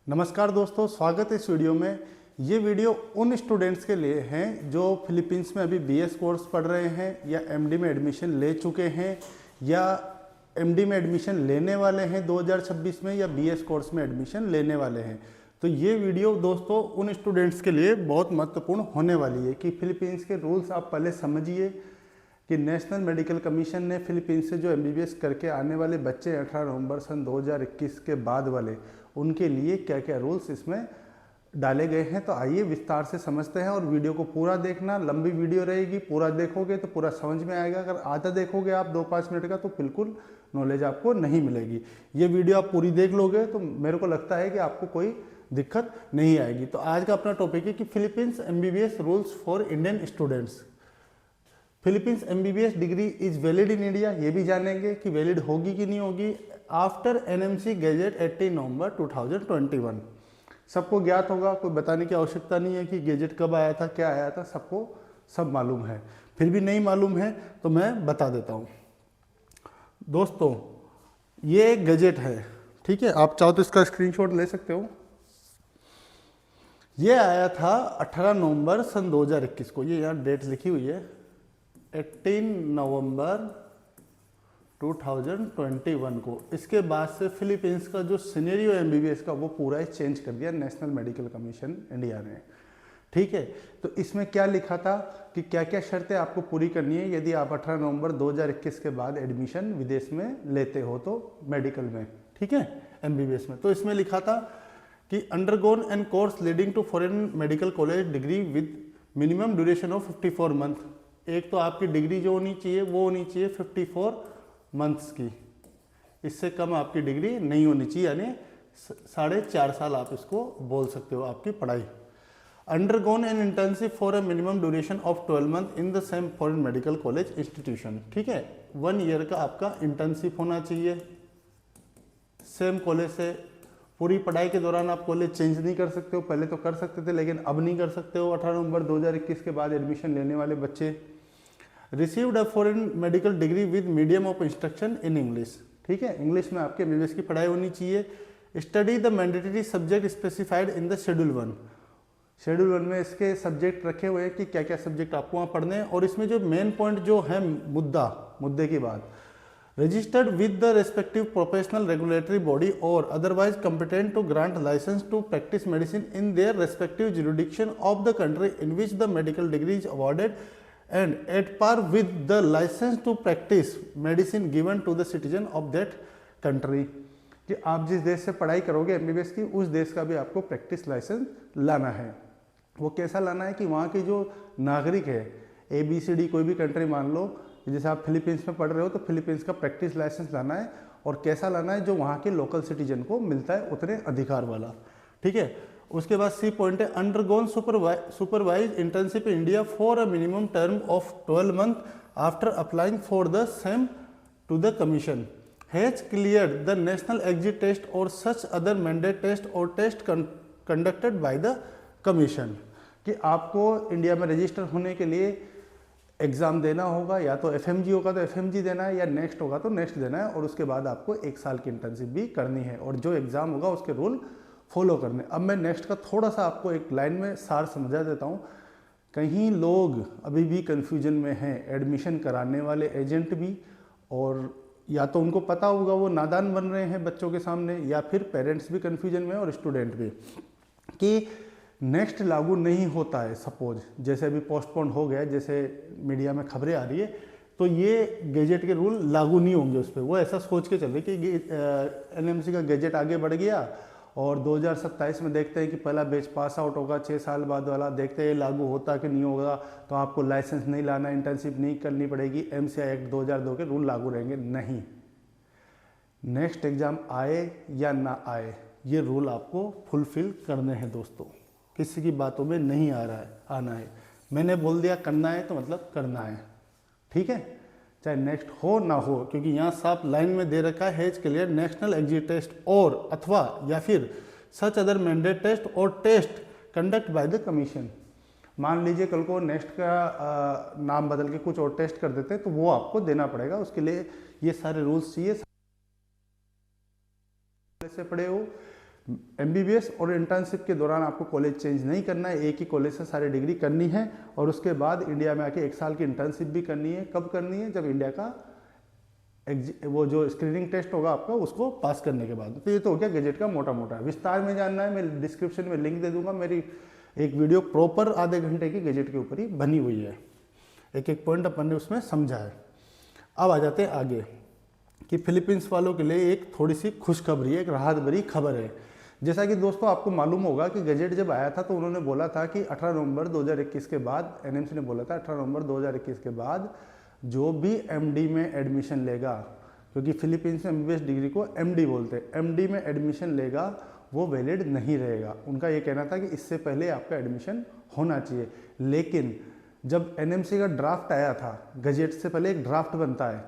नमस्कार दोस्तों, स्वागत है इस वीडियो में। ये वीडियो उन स्टूडेंट्स के लिए हैं जो फिलीपींस में अभी बीएस कोर्स पढ़ रहे हैं या एमडी में एडमिशन ले चुके हैं या एमडी में एडमिशन लेने वाले हैं 2026 में या बीएस कोर्स में एडमिशन लेने वाले हैं। तो ये वीडियो दोस्तों उन स्टूडेंट्स के लिए बहुत महत्वपूर्ण होने वाली है कि फिलीपींस के रूल्स आप पहले समझिए कि नेशनल मेडिकल कमीशन ने फिलीपींस से जो एमबीबीएस करके आने वाले बच्चे 18 नवंबर सन 2021 के बाद वाले उनके लिए क्या क्या रूल्स इसमें डाले गए हैं। तो आइए विस्तार से समझते हैं और वीडियो को पूरा देखना। लंबी वीडियो रहेगी, पूरा देखोगे तो पूरा समझ में आएगा। अगर आधा देखोगे आप 2-5 मिनट का तो बिल्कुल नॉलेज आपको नहीं मिलेगी। ये वीडियो आप पूरी देख लोगे तो मेरे को लगता है कि आपको कोई दिक्कत नहीं आएगी। तो आज का अपना टॉपिक है कि Philippines MBBS rules for Indian students. Philippines MBBS degree is valid in India, ये भी जानेंगे कि वैलिड होगी कि नहीं होगी आफ्टर एनएमसी गैजेट 18 नवंबर 2021। सबको ज्ञात होगा, कोई बताने की आवश्यकता नहीं है कि गैजेट कब आया था, क्या आया था, सबको सब मालूम है। फिर भी नहीं मालूम है तो मैं बता देता हूँ दोस्तों। ये एक गैजेट है, ठीक है, आप चाहो तो इसका स्क्रीनशॉट ले सकते हो। ये आया था 18 नवंबर सन 2021 को, ये यहाँ डेट लिखी हुई है 18 नवंबर 2021 को। इसके बाद से फिलीपींस का जो सिनेरियो एमबीबीएस का वो पूरा ही चेंज कर दिया नेशनल मेडिकल कमीशन इंडिया ने, ठीक है। तो इसमें क्या लिखा था कि क्या क्या शर्तें आपको पूरी करनी है यदि आप 18 नवंबर 2021 के बाद एडमिशन विदेश में लेते हो तो मेडिकल में, ठीक है, एमबीबीएस में। तो इसमें लिखा था कि undergone and course leading to foreign medical college degree with minimum duration of 54 month. एक तो आपकी डिग्री जो होनी चाहिए वो होनी चाहिए 54 मंथ्स की, इससे कम आपकी डिग्री नहीं होनी चाहिए, यानी 4.5 साल आप इसको बोल सकते हो आपकी पढ़ाई। Undergone an internship for a minimum duration of 12 month in the same foreign medical college institution, ठीक है। 1 ईयर का आपका इंटर्नशिप होना चाहिए सेम कॉलेज से। पूरी पढ़ाई के दौरान आप कॉलेज चेंज नहीं कर सकते हो, पहले तो कर सकते थे लेकिन अब नहीं कर सकते हो। 18 नवंबर 2021 के बाद एडमिशन लेने वाले बच्चे received a foreign medical degree with medium of instruction in English, ठीक है, इंग्लिश में आपके एमबीबीएस की पढ़ाई होनी चाहिए। Study the mandatory subject specified in the schedule 1। Schedule 1 में इसके सब्जेक्ट रखे हुए हैं कि क्या क्या सब्जेक्ट आपको वहाँ पढ़ने हैं। और इसमें जो मेन पॉइंट जो है मुद्दे की बात, registered with the respective professional regulatory body or otherwise competent to grant licence to practise medicine in their respective jurisdiction of the country in which the medical degree is awarded and at par with the license to practice medicine given to the citizen of that country। कि आप जिस देश से पढ़ाई करोगे MBBS की उस देश का भी आपको प्रैक्टिस लाइसेंस लाना है। वो कैसा लाना है कि वहाँ की जो नागरिक है ABCD कोई भी कंट्री मान लो, जैसे आप फिलीपींस में पढ़ रहे हो तो फिलीपींस का प्रैक्टिस लाइसेंस लाना है। और कैसा लाना है, जो वहाँ के लोकल सिटीजन को मिलता है उतने अधिकार वाला, ठीक है। उसके बाद सी पॉइंट है undergone supervise internship in India for a minimum term of 12 month after applying for the same to the commission has cleared the national exit test और सच अदर मैंडेट टेस्ट और test conducted by the commission. कि आपको India में register होने के लिए exam देना होगा, या तो एफएमजी होगा तो एफएमजी देना है, या नेक्स्ट होगा तो नेक्स्ट देना है। और उसके बाद आपको 1 साल की इंटर्नशिप भी करनी है और जो एग्ज़ाम होगा उसके रूल फॉलो करने। अब मैं नेक्स्ट का थोड़ा सा आपको एक लाइन में सार समझा देता हूँ। कहीं लोग अभी भी कन्फ्यूजन में हैं, एडमिशन कराने वाले एजेंट भी, और या तो उनको पता होगा वो नादान बन रहे हैं बच्चों के सामने, या फिर पेरेंट्स भी कन्फ्यूजन में और स्टूडेंट भी, कि नेक्स्ट लागू नहीं होता है। सपोज जैसे अभी पोस्टपोन हो गया, जैसे मीडिया में खबरें आ रही है, तो ये गैजेट के रूल लागू नहीं होंगे उस पर। वो ऐसा सोच के चल रहे कि एनएमसी का गैजेट आगे बढ़ गया और 2027 में देखते हैं कि पहला बैच पास आउट होगा, 6 साल बाद वाला देखते हैं लागू होता कि नहीं होगा। तो आपको लाइसेंस नहीं लाना, इंटर्नशिप नहीं करनी पड़ेगी, एमसीआई एक्ट 2002 के रूल लागू रहेंगे। नहीं, नेक्स्ट एग्जाम आए या ना आए ये रूल आपको फुलफिल करने हैं दोस्तों। किसी की बातों में नहीं आना है। मैंने बोल दिया करना है तो मतलब करना है, ठीक है, चाहे नेक्स्ट हो ना हो। क्योंकि यहाँ साफ लाइन में दे रखा है has clear national exit test और अथवा या फिर सच अदर मैंडेट टेस्ट और test conduct by the commission. मान लीजिए कल को नेक्स्ट का नाम बदल के कुछ और टेस्ट कर देते तो वो आपको देना पड़ेगा। उसके लिए ये सारे रूल्स चाहिए से पढ़े हो। एमबीबीएस और इंटर्नशिप के दौरान आपको कॉलेज चेंज नहीं करना है, एक ही कॉलेज से सारी डिग्री करनी है और उसके बाद इंडिया में आके 1 साल की इंटर्नशिप भी करनी है। कब करनी है? जब इंडिया का वो जो स्क्रीनिंग टेस्ट होगा आपका उसको पास करने के बाद। तो ये तो हो गया गजेट का मोटा मोटा। विस्तार में जानना है मैं डिस्क्रिप्शन में लिंक दे दूंगा, मेरी एक वीडियो प्रॉपर आधे घंटे की गजेट के ऊपर ही बनी हुई है, एक एक पॉइंट अपन ने उसमें समझा है। अब आ जाते हैं आगे कि फिलीपींस वालों के लिए एक थोड़ी सी खुशखबरी है, एक राहत भरी खबर है। जैसा कि दोस्तों आपको मालूम होगा कि गजेट जब आया था तो उन्होंने बोला था कि 18 नवंबर 2021 के बाद, एनएमसी ने बोला था 18 नवंबर 2021 के बाद जो भी एमडी में एडमिशन लेगा, क्योंकि फिलीपींस में एमबीबीएस डिग्री को एमडी बोलते हैं, एमडी में एडमिशन लेगा वो वैलिड नहीं रहेगा। उनका ये कहना था कि इससे पहले आपका एडमिशन होना चाहिए। लेकिन जब एनएमसी का ड्राफ्ट आया था, गजेट से पहले एक ड्राफ्ट बनता है,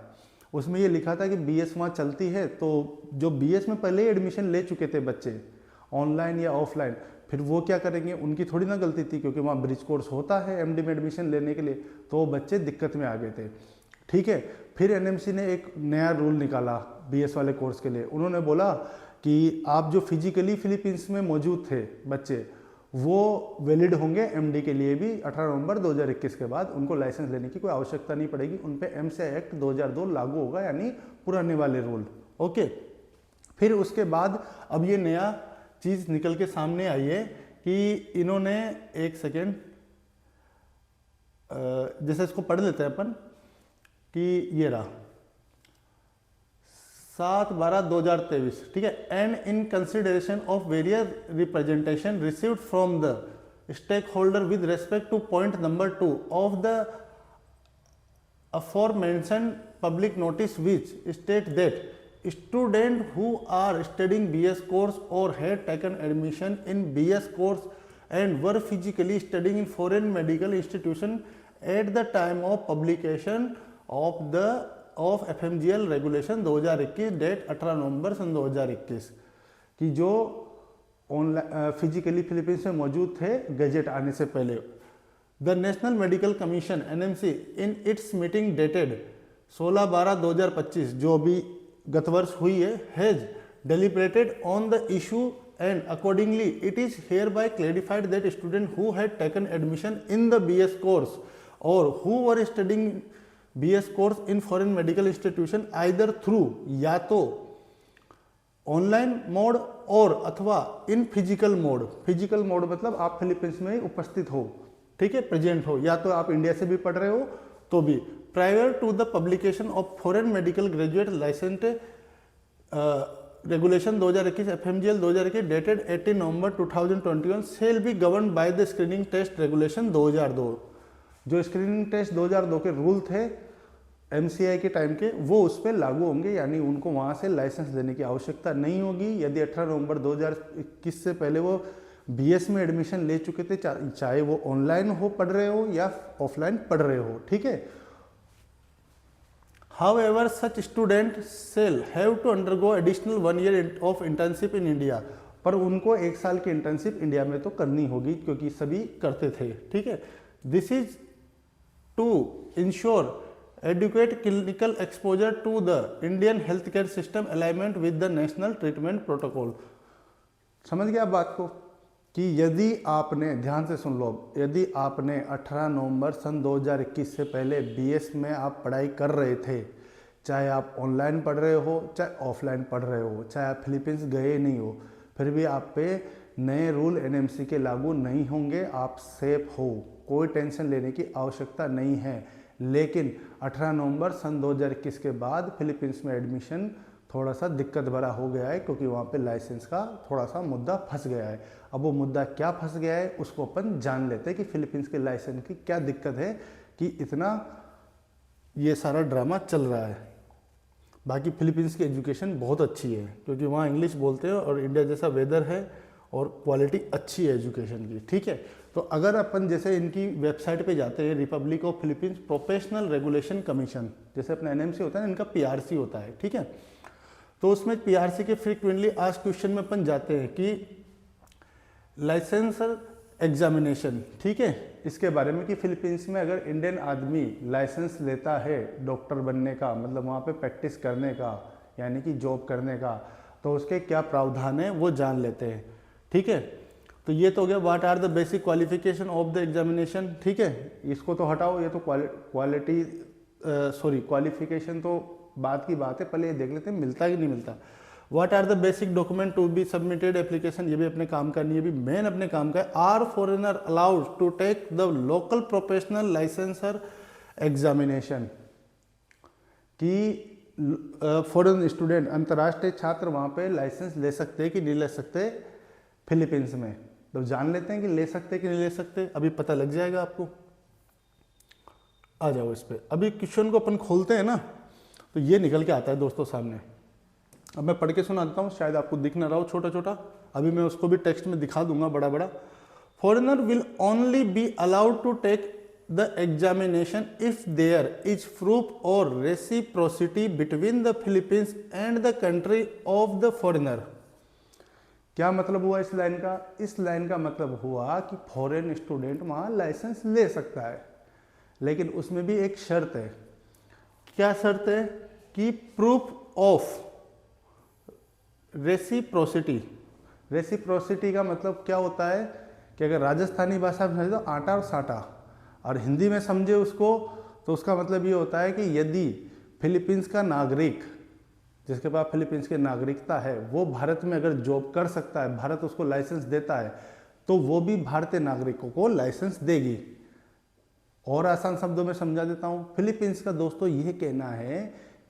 उसमें ये लिखा था कि बीएस वहाँ चलती है, तो जो बीएस में पहले ही एडमिशन ले चुके थे बच्चे ऑनलाइन या ऑफलाइन, फिर वो क्या करेंगे? उनकी थोड़ी ना गलती थी, क्योंकि वहाँ ब्रिज कोर्स होता है एमडी में एडमिशन लेने के लिए, तो वो बच्चे दिक्कत में आ गए थे। ठीक है, फिर एनएमसी ने एक नया रूल निकाला बीएस वाले कोर्स के लिए। उन्होंने बोला कि आप जो फिजिकली फिलीपींस में मौजूद थे बच्चे, वो वैलिड होंगे एमडी के लिए भी 18 नवंबर 2021 के बाद। उनको लाइसेंस लेने की कोई आवश्यकता नहीं पड़ेगी, उन पे एमसीए एक्ट 2002 लागू होगा, यानी पुराने वाले रूल। ओके, फिर उसके बाद अब ये नया चीज़ निकल के सामने आई है कि इन्होंने, एक सेकेंड, जैसे इसको पढ़ लेते हैं अपन कि ये रहा 7/12/2023, ठीक है। And in consideration of various representation received from the stakeholder with respect to point number 2 of the aforementioned public notice which state that students who are studying BS course or had taken admission in BS course and were physically studying in foreign medical institution at the time of publication of FMGL regulation 2021 date 18 November सन 2021 कि जो online physically Philippines में मौजूद थे gazette आने से पहले। The national medical commission NMC in its meeting dated 16/12/2025 जो अभी गत वर्ष हुई है, has deliberated on the issue and accordingly it is hereby clarified that students who had taken admission in the BS course or who were studying BS course in foreign medical institution either through या तो online mode और अथवा in physical mode, physical mode मतलब आप Philippines में उपस्थित हो, ठीक है, प्रेजेंट हो, या तो आप इंडिया से भी पढ़ रहे हो तो भी, prior to the publication of foreign medical graduate licence regulation 2021 FMGL 2021 dated 18 November 2021 shall be govern by the screening test regulation 2002। जो स्क्रीनिंग टेस्ट 2002 के रूल थे एमसीआई के टाइम के, वो उस पर लागू होंगे, यानी उनको वहाँ से लाइसेंस देने की आवश्यकता नहीं होगी यदि 18 नवंबर 2021 से पहले वो बीएस में एडमिशन ले चुके थे, चाहे वो ऑनलाइन हो पढ़ रहे हो या ऑफलाइन पढ़ रहे हो, ठीक है। However, such student shall have to undergo additional 1 year of internship in India, पर उनको 1 साल की इंटर्नशिप इंडिया में तो करनी होगी क्योंकि सभी करते थे, ठीक है। This is to ensure adequate clinical exposure to the Indian healthcare system alignment with the national treatment protocol। समझ गया आप बात को कि यदि आपने, ध्यान से सुन लो, यदि आपने 18 नवंबर सन 2021 से पहले बीएस में आप पढ़ाई कर रहे थे, चाहे आप ऑनलाइन पढ़ रहे हो चाहे ऑफलाइन पढ़ रहे हो, चाहे आप फिलीपींस गए नहीं हो, फिर भी आप पे नए रूल एनएमसी के लागू नहीं होंगे, आप सेफ हो, कोई टेंशन लेने की आवश्यकता नहीं है। लेकिन 18 नवंबर सन 2021 के बाद फिलीपींस में एडमिशन थोड़ा सा दिक्कत भरा हो गया है क्योंकि वहाँ पे लाइसेंस का थोड़ा सा मुद्दा फंस गया है। अब वो मुद्दा क्या फंस गया है उसको अपन जान लेते हैं कि फिलीपींस के लाइसेंस की क्या दिक्कत है कि इतना ये सारा ड्रामा चल रहा है। बाकी फिलीपींस की एजुकेशन बहुत अच्छी है क्योंकि वहाँ इंग्लिश बोलते हैं और इंडिया जैसा वेदर है और क्वालिटी अच्छी है एजुकेशन की, ठीक है। तो अगर अपन जैसे इनकी वेबसाइट पे जाते हैं, Republic of Philippines professional regulation commission, जैसे अपना एनएमसी होता है ना, इनका पीआरसी होता है, ठीक है। तो उसमें पीआरसी के फ्रीक्वेंटली आस्क्ड क्वेश्चन में अपन जाते हैं कि लाइसेंस एग्जामिनेशन, ठीक है, इसके बारे में कि फिलीपींस में अगर इंडियन आदमी लाइसेंस लेता है डॉक्टर बनने का, मतलब वहाँ पे प्रैक्टिस करने का, यानी कि जॉब करने का, तो उसके क्या प्रावधान है वो जान लेते हैं। ठीक है, तो ये तो हो गया what are the basic qualification of the examination. ठीक है, इसको तो हटाओ, ये तो क्वालिफिकेशन तो बात की बात है, पहले ये देख लेते हैं मिलता है कि नहीं मिलता। What are the basic document to be submitted application, ये भी अपने काम का नहीं है, भी मेन अपने काम का है। Are foreigner allowed to take the local professional licensure examination, कि फॉरेन स्टूडेंट अंतर्राष्ट्रीय छात्र वहाँ पे लाइसेंस ले सकते हैं कि नहीं ले सकते फिलीपींस में। तो जान लेते हैं कि ले सकते कि नहीं ले सकते, अभी पता लग जाएगा आपको। आ जाओ इस पे, अभी क्वेश्चन को अपन खोलते हैं ना, तो ये निकल के आता है दोस्तों सामने। अब मैं पढ़ के सुनाता हूँ, शायद आपको दिख ना रहा हो छोटा छोटा, अभी मैं उसको भी टेक्स्ट में दिखा दूंगा बड़ा बड़ा। Foreigner will only be allowed to take the examination if there is proof or reciprocity between the Philippines and the country of the foreigner. क्या मतलब हुआ इस लाइन का? इस लाइन का मतलब हुआ कि फॉरेन स्टूडेंट वहाँ लाइसेंस ले सकता है, लेकिन उसमें भी एक शर्त है। क्या शर्त है? कि प्रूफ ऑफ रेसिप्रोसिटी। रेसिप्रोसिटी का मतलब क्या होता है कि अगर राजस्थानी भाषा में समझे तो आटा और साटा, और हिंदी में समझे उसको तो उसका मतलब ये होता है कि यदि फिलीपींस का नागरिक, जिसके पास फिलीपींस की नागरिकता है, वो भारत में अगर जॉब कर सकता है, भारत उसको लाइसेंस देता है, तो वो भी भारतीय नागरिकों को लाइसेंस देगी। और आसान शब्दों में समझा देता हूँ, फिलीपींस का दोस्तों ये कहना है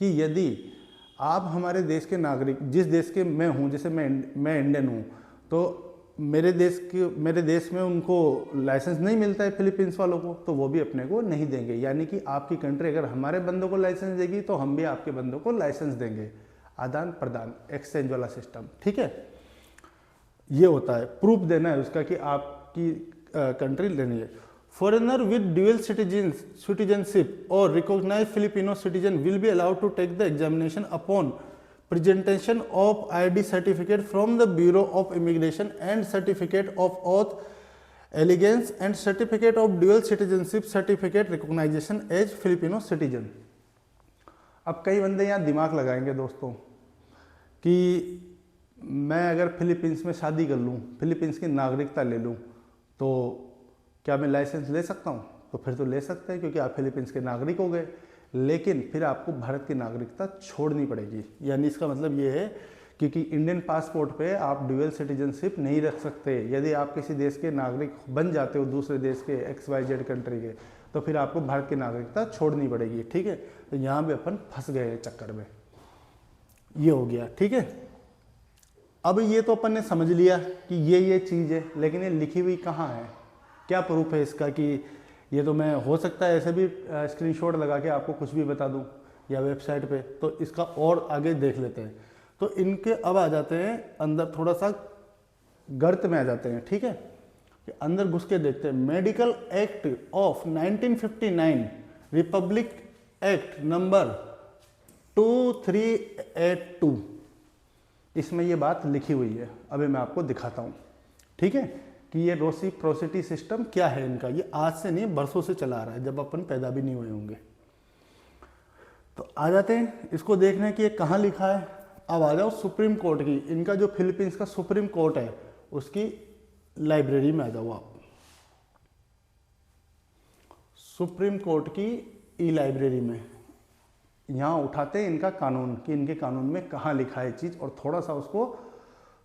कि यदि आप हमारे देश के नागरिक, जिस देश के मैं हूँ, जैसे मैं इंडियन हूँ, तो मेरे देश में उनको लाइसेंस नहीं मिलता है फिलीपींस वालों को, तो वो भी अपने को नहीं देंगे। यानी कि आपकी कंट्री अगर हमारे बंदों को लाइसेंस देगी तो हम भी आपके बंदों को लाइसेंस देंगे। आदान प्रदान, एक्सचेंज वाला सिस्टम। ठीक है, ये होता है, प्रूफ देना है उसका कि आपकी कंट्री लेनी है। फॉरेनर विद ड्यूअल सिटीजनशिप और recognised Filipino citizen will be allowed to take the examination upon presentation of ID certificate from the Bureau of Immigration and certificate of oath allegiance and certificate of dual citizenship certificate recognition as Filipino citizen। अब कई बंदे यहाँ दिमाग लगाएंगे दोस्तों कि मैं अगर फिलीपींस में शादी कर लूँ, फिलीपींस की नागरिकता ले लूँ, तो क्या मैं लाइसेंस ले सकता हूँ? तो फिर तो ले सकते हैं, क्योंकि आप फिलीपींस के नागरिक हो गए, लेकिन फिर आपको भारत की नागरिकता छोड़नी पड़ेगी। यानी इसका मतलब ये है क्योंकि इंडियन पासपोर्ट पे आप ड्यूअल सिटीजनशिप नहीं रख सकते। यदि आप किसी देश के नागरिक बन जाते हो, दूसरे देश के XYZ कंट्री के, तो फिर आपको भारत की नागरिकता छोड़नी पड़ेगी। ठीक है, तो यहाँ भी अपन फंस गए चक्कर में, ये हो गया। ठीक है, अब ये तो अपन ने समझ लिया कि ये चीज़ है, लेकिन ये लिखी हुई कहाँ है, क्या प्रूफ है इसका? कि ये तो मैं हो सकता है ऐसे भी स्क्रीनशॉट लगा के आपको कुछ भी बता दूं या वेबसाइट पे, तो इसका और आगे देख लेते हैं। तो इनके अब आ जाते हैं अंदर, थोड़ा सा गर्त में आ जाते हैं। ठीक है, कि अंदर घुस के देखते हैं। Medical act of 1959, Republic act number 2382, इसमें ये बात लिखी हुई है। अभी मैं आपको दिखाता हूँ। ठीक है, कि ये रेसिप्रोसिटी सिस्टम क्या है इनका। ये आज से नहीं, बरसों से चला आ रहा है, जब अपन पैदा भी नहीं हुए होंगे। तो आ जाते हैं इसको देखने कि ये कहाँ लिखा है। अब आ जाओ सुप्रीम कोर्ट की, इनका जो फिलीपींस का सुप्रीम कोर्ट है उसकी लाइब्रेरी में आ जाओ आप। सुप्रीम कोर्ट की ई लाइब्रेरी में यहाँ उठाते हैं इनका कानून, कि इनके कानून में कहाँ लिखा है चीज़, और थोड़ा सा उसको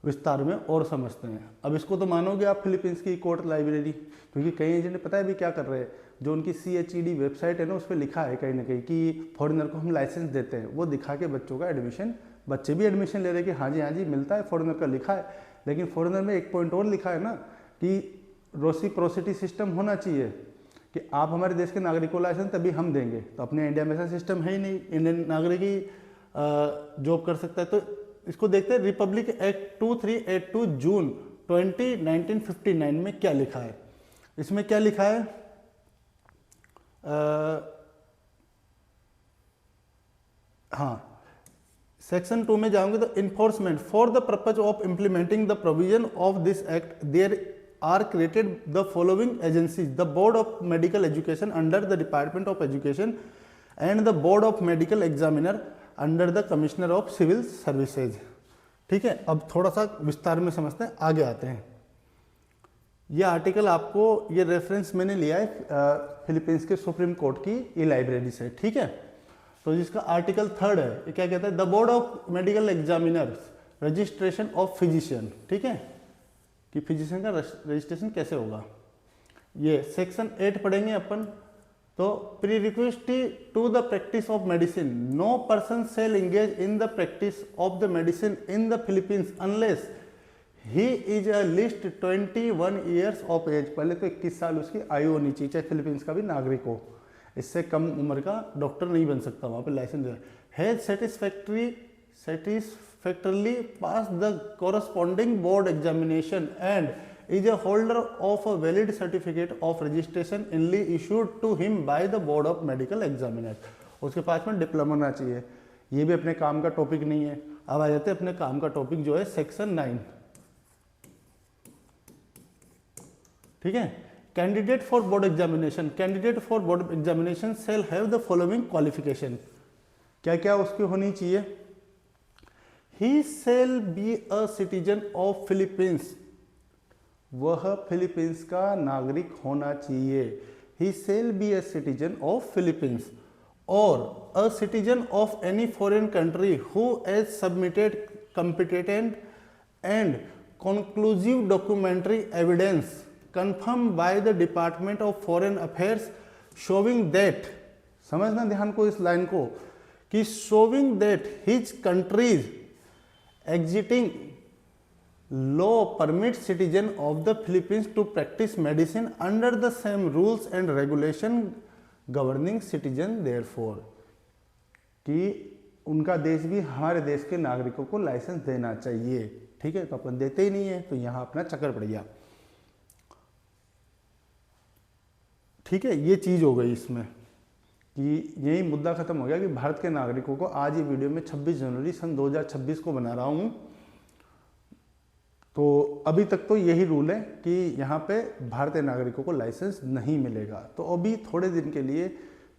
विस्तार में और समझते हैं। अब इसको तो मानोगे आप फिलीपींस की कोर्ट लाइब्रेरी, क्योंकि कई एजेंट पता है भी क्या कर रहे हैं, जो उनकी CHED वेबसाइट है ना, उस पर लिखा है कहीं ना कहीं कि फॉरेनर को हम लाइसेंस देते हैं। वो दिखा के बच्चों का एडमिशन, बच्चे भी एडमिशन ले रहे हैं कि हाँ जी मिलता है, फॉरेनर का लिखा है। लेकिन फॉरेनर में एक पॉइंट और लिखा है ना कि रेसिप्रोसिटी सिस्टम होना चाहिए, कि आप हमारे देश के नागरिक को लाइसेंस तभी हम देंगे। तो अपने इंडिया में ऐसा सिस्टम है ही नहीं, इंडियन नागरिक ही जॉब कर सकता है। तो इसको देखते हैं, रिपब्लिक एक्ट 2382 जून 1959 में क्या लिखा है। इसमें क्या लिखा है? हाँ, सेक्शन 2 में जाओगे तो enforcement for the purpose of implementing the provision of this act there are created the following agencies: the board of medical education under the department of education and the board of medical examiner under the commissioner of civil services. ठीक है, अब थोड़ा सा विस्तार में समझते हैं, आगे आते हैं। ये आर्टिकल आपको, ये रेफरेंस मैंने लिया है फिलीपींस के सुप्रीम कोर्ट की ई लाइब्रेरी से, ठीक है। तो जिसका आर्टिकल 3 है, ये क्या कहता है, the board of medical examiners registration of physician, ठीक है, कि फिजिशियन का रजिस्ट्रेशन कैसे होगा। ये सेक्शन 8 पढ़ेंगे अपन। तो prerequisite to the practice of medicine, no person shall engage in the practice of the medicine in the Philippines unless he is at least 21 years of age. पहले तो 21 साल उसकी आयु होनी चाहिए, चाहे फिलीपींस का भी नागरिक हो, इससे कम उम्र का डॉक्टर नहीं बन सकता, वहाँ पे licence has satisfactorily passed the corresponding board examination and is a holder of a valid certificate of registration only issued to him by the board of medical examiners। उसके पास में डिप्लोमा होना चाहिए। ये भी अपने काम का टॉपिक नहीं है। अब आ जाते हैं अपने काम का टॉपिक जो है सेक्शन 9, ठीक है। Candidate for board examination, candidate for board examination shall have the following qualification. क्या क्या उसकी होनी चाहिए। He shall be a citizen of Philippines, वह फिलीपींस का नागरिक होना चाहिए। He shall be a citizen of Philippines or a citizen of any foreign country who has submitted competent and conclusive documentary evidence confirmed by the Department of Foreign Affairs showing that, समझना ध्यान को इस line को, कि showing that his country's exiting law permits citizen of the Philippines to practice medicine under the same rules and regulation governing citizen therefore, कि उनका देश भी हमारे देश के नागरिकों को लाइसेंस देना चाहिए, ठीक है। तो अपन देते ही नहीं है, तो यहां अपना चक्कर पड़ गया, ठीक है। ये चीज हो गई इसमें कि यही मुद्दा खत्म हो गया कि भारत के नागरिकों को, आज ये वीडियो में 26 जनवरी सन 2026 को बना रहा हूं, तो अभी तक तो यही रूल है कि यहाँ पे भारतीय नागरिकों को लाइसेंस नहीं मिलेगा। तो अभी थोड़े दिन के लिए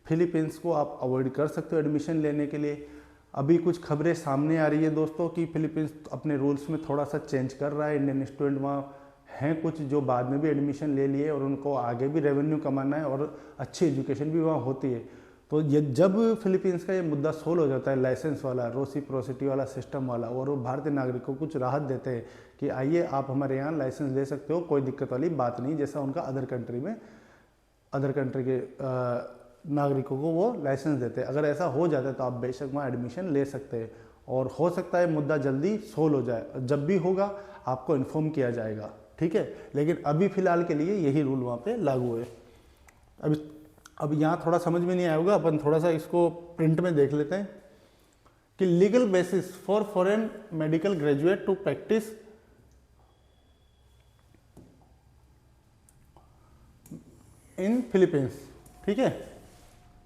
फिलीपींस को आप अवॉइड कर सकते हो एडमिशन लेने के लिए। अभी कुछ खबरें सामने आ रही है दोस्तों कि फिलीपींस अपने रूल्स में थोड़ा सा चेंज कर रहा है। इंडियन स्टूडेंट वहाँ हैं कुछ जो बाद में भी एडमिशन ले लिए और उनको आगे भी रेवेन्यू कमाना है और अच्छी एजुकेशन भी वहाँ होती है। तो ये जब फिलीपींस का ये मुद्दा सोल्व हो जाता है, लाइसेंस वाला, रेसिप्रोसिटी वाला सिस्टम वाला, और वो भारतीय नागरिकों को कुछ राहत देते हैं कि आइए आप हमारे यहाँ लाइसेंस ले सकते हो, कोई दिक्कत वाली बात नहीं, जैसा उनका अदर कंट्री में अदर कंट्री के नागरिकों को वो लाइसेंस देते हैं। अगर ऐसा हो जाता है तो आप बेशक वहाँ एडमिशन ले सकते हैं और हो सकता है मुद्दा जल्दी सोल्व हो जाए। जब भी होगा आपको इन्फॉर्म किया जाएगा, ठीक है। लेकिन अभी फिलहाल के लिए यही रूल वहाँ पे लागू है। अब यहाँ थोड़ा समझ में नहीं आया होगा, अपन थोड़ा सा इसको प्रिंट में देख लेते हैं कि legal basis for foreign medical graduate to practise in Philippines, ठीक है।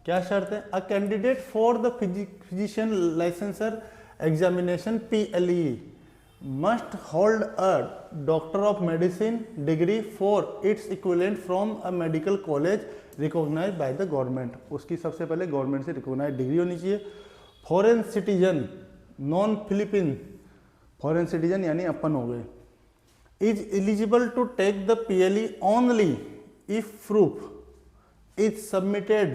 क्या शर्त है, a candidate for the physician licensure examination PLE must hold a Doctor of Medicine degree for its equivalent from a medical college recognized by the government। उसकी सबसे पहले government से recognise degree होनी चाहिए। Foreign citizen, non Philippine foreign citizen यानी अपन हो गए, is eligible to take the PLE only if proof is submitted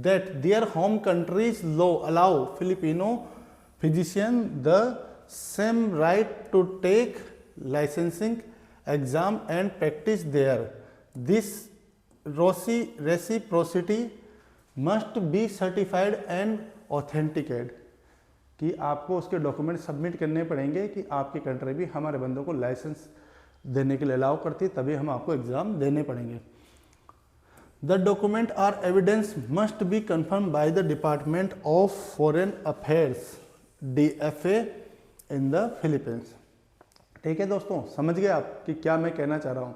that their home countries law allow Filipino physician the same right to take licensing exam and practice there। This reciprocity must be certified and authenticated, कि आपको उसके document submit करने पड़ेंगे कि आपकी country भी हमारे बंदों को लाइसेंस देने के लिए अलाउ करती है, तभी हम आपको एग्जाम देने पड़ेंगे। The document or evidence must be confirmed by the Department of Foreign Affairs DFA in the Philippines, ठीक है दोस्तों। समझ गए आप कि क्या मैं कहना चाह रहा हूँ।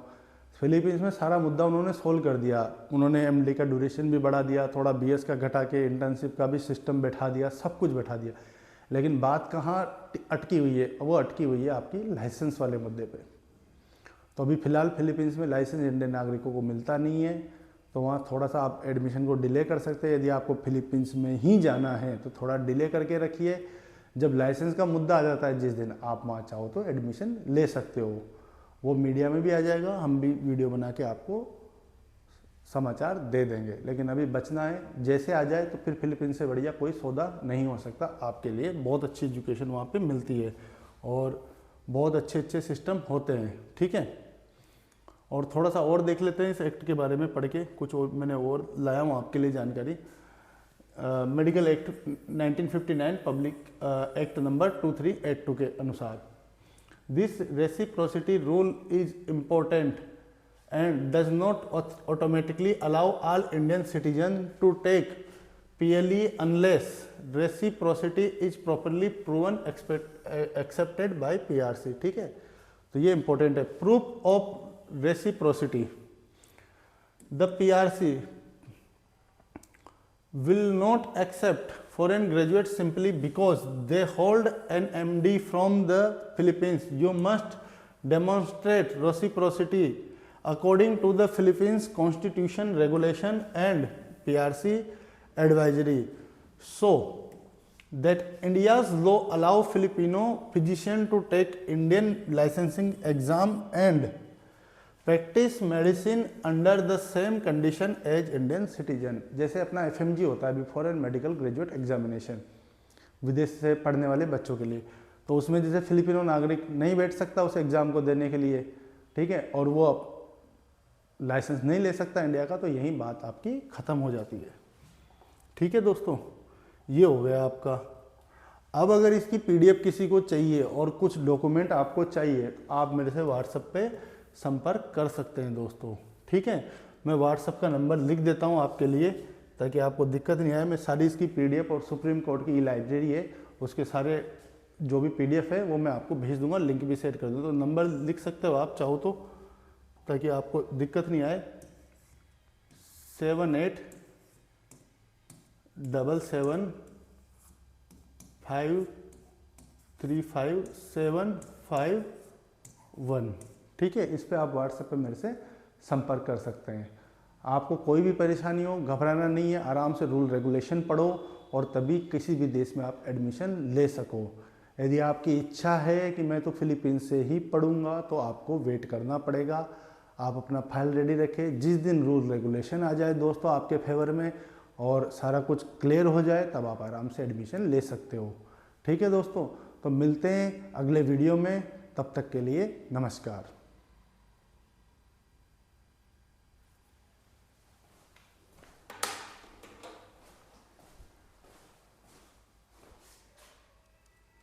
फिलीपींस में सारा मुद्दा उन्होंने सोल्व कर दिया। उन्होंने MD का ड्यूरेशन भी बढ़ा दिया, थोड़ा BS का घटा के इंटर्नशिप का भी सिस्टम बैठा दिया, सब कुछ बैठा दिया। लेकिन बात कहाँ अटकी हुई है, वो अटकी हुई है आपकी लाइसेंस वाले मुद्दे पे। तो अभी फिलहाल फिलीपींस में लाइसेंस इंडियन नागरिकों को मिलता नहीं है, तो वहाँ थोड़ा सा आप एडमिशन को डिले कर सकते हैं। यदि आपको फिलीपींस में ही जाना है तो थोड़ा डिले करके रखिए, जब लाइसेंस का मुद्दा आ जाता है जिस दिन, आप वहाँ चाहो तो एडमिशन ले सकते हो। वो मीडिया में भी आ जाएगा, हम भी वीडियो बना के आपको समाचार दे देंगे। लेकिन अभी बचना है, जैसे आ जाए तो फिर फिलीपींस से बढ़िया कोई सौदा नहीं हो सकता आपके लिए। बहुत अच्छी एजुकेशन वहाँ पे मिलती है और बहुत अच्छे अच्छे सिस्टम होते हैं, ठीक है। और थोड़ा सा और देख लेते हैं इस एक्ट के बारे में पढ़ के, कुछ और मैंने और लाया हूँ आपके लिए जानकारी। Medical act 1959 public act number 2382 के अनुसार this reciprocity rule is important and does not automatically allow all Indian citizens to take PLE unless reciprocity is properly proven accepted by PRC, ठीक है। तो ये important है, proof of reciprocity। The PRC will not accept foreign graduates simply because they hold an MD from the Philippines. You must demonstrate reciprocity according to the Philippines Constitution, Regulation and PRC advisory, so that India's law allow Filipino physician to take Indian licensing exam and practice medicine under the same condition as Indian citizen। जैसे अपना FMG होता है, before and medical graduate examination, विदेश से पढ़ने वाले बच्चों के लिए, तो उसमें जैसे फिलिपिनो नागरिक नहीं बैठ सकता उस एग्ज़ाम को देने के लिए, ठीक है, और वो लाइसेंस नहीं ले सकता इंडिया का, तो यही बात आपकी ख़त्म हो जाती है, ठीक है दोस्तों। ये हो गया आपका। अब अगर इसकी PDF किसी को चाहिए और कुछ डॉक्यूमेंट आपको चाहिए तो आप मेरे से व्हाट्सएप पे संपर्क कर सकते हैं दोस्तों, ठीक है। मैं व्हाट्सएप का नंबर लिख देता हूँ आपके लिए ताकि आपको दिक्कत नहीं आए। मैं सारी इसकी PDF और सुप्रीम कोर्ट की लाइब्रेरी है उसके सारे जो भी PDF है वो मैं आपको भेज दूंगा, लिंक भी सेट कर दूँगा। तो नंबर लिख सकते हो आप चाहो तो, ताकि आपको दिक्कत नहीं आए। 7877535751, ठीक है। इस पे आप व्हाट्सएप पे मेरे से संपर्क कर सकते हैं। आपको कोई भी परेशानी हो, घबराना नहीं है, आराम से रूल रेगुलेशन पढ़ो और तभी किसी भी देश में आप एडमिशन ले सको। यदि आपकी इच्छा है कि मैं तो फिलीपींस से ही पढ़ूंगा तो आपको वेट करना पड़ेगा। आप अपना फाइल रेडी रखें, जिस दिन रूल रेगुलेशन आ जाए दोस्तों आपके फेवर में और सारा कुछ क्लियर हो जाए तब आप आराम से एडमिशन ले सकते हो, ठीक है दोस्तों। तो मिलते हैं अगले वीडियो में, तब तक के लिए नमस्कार।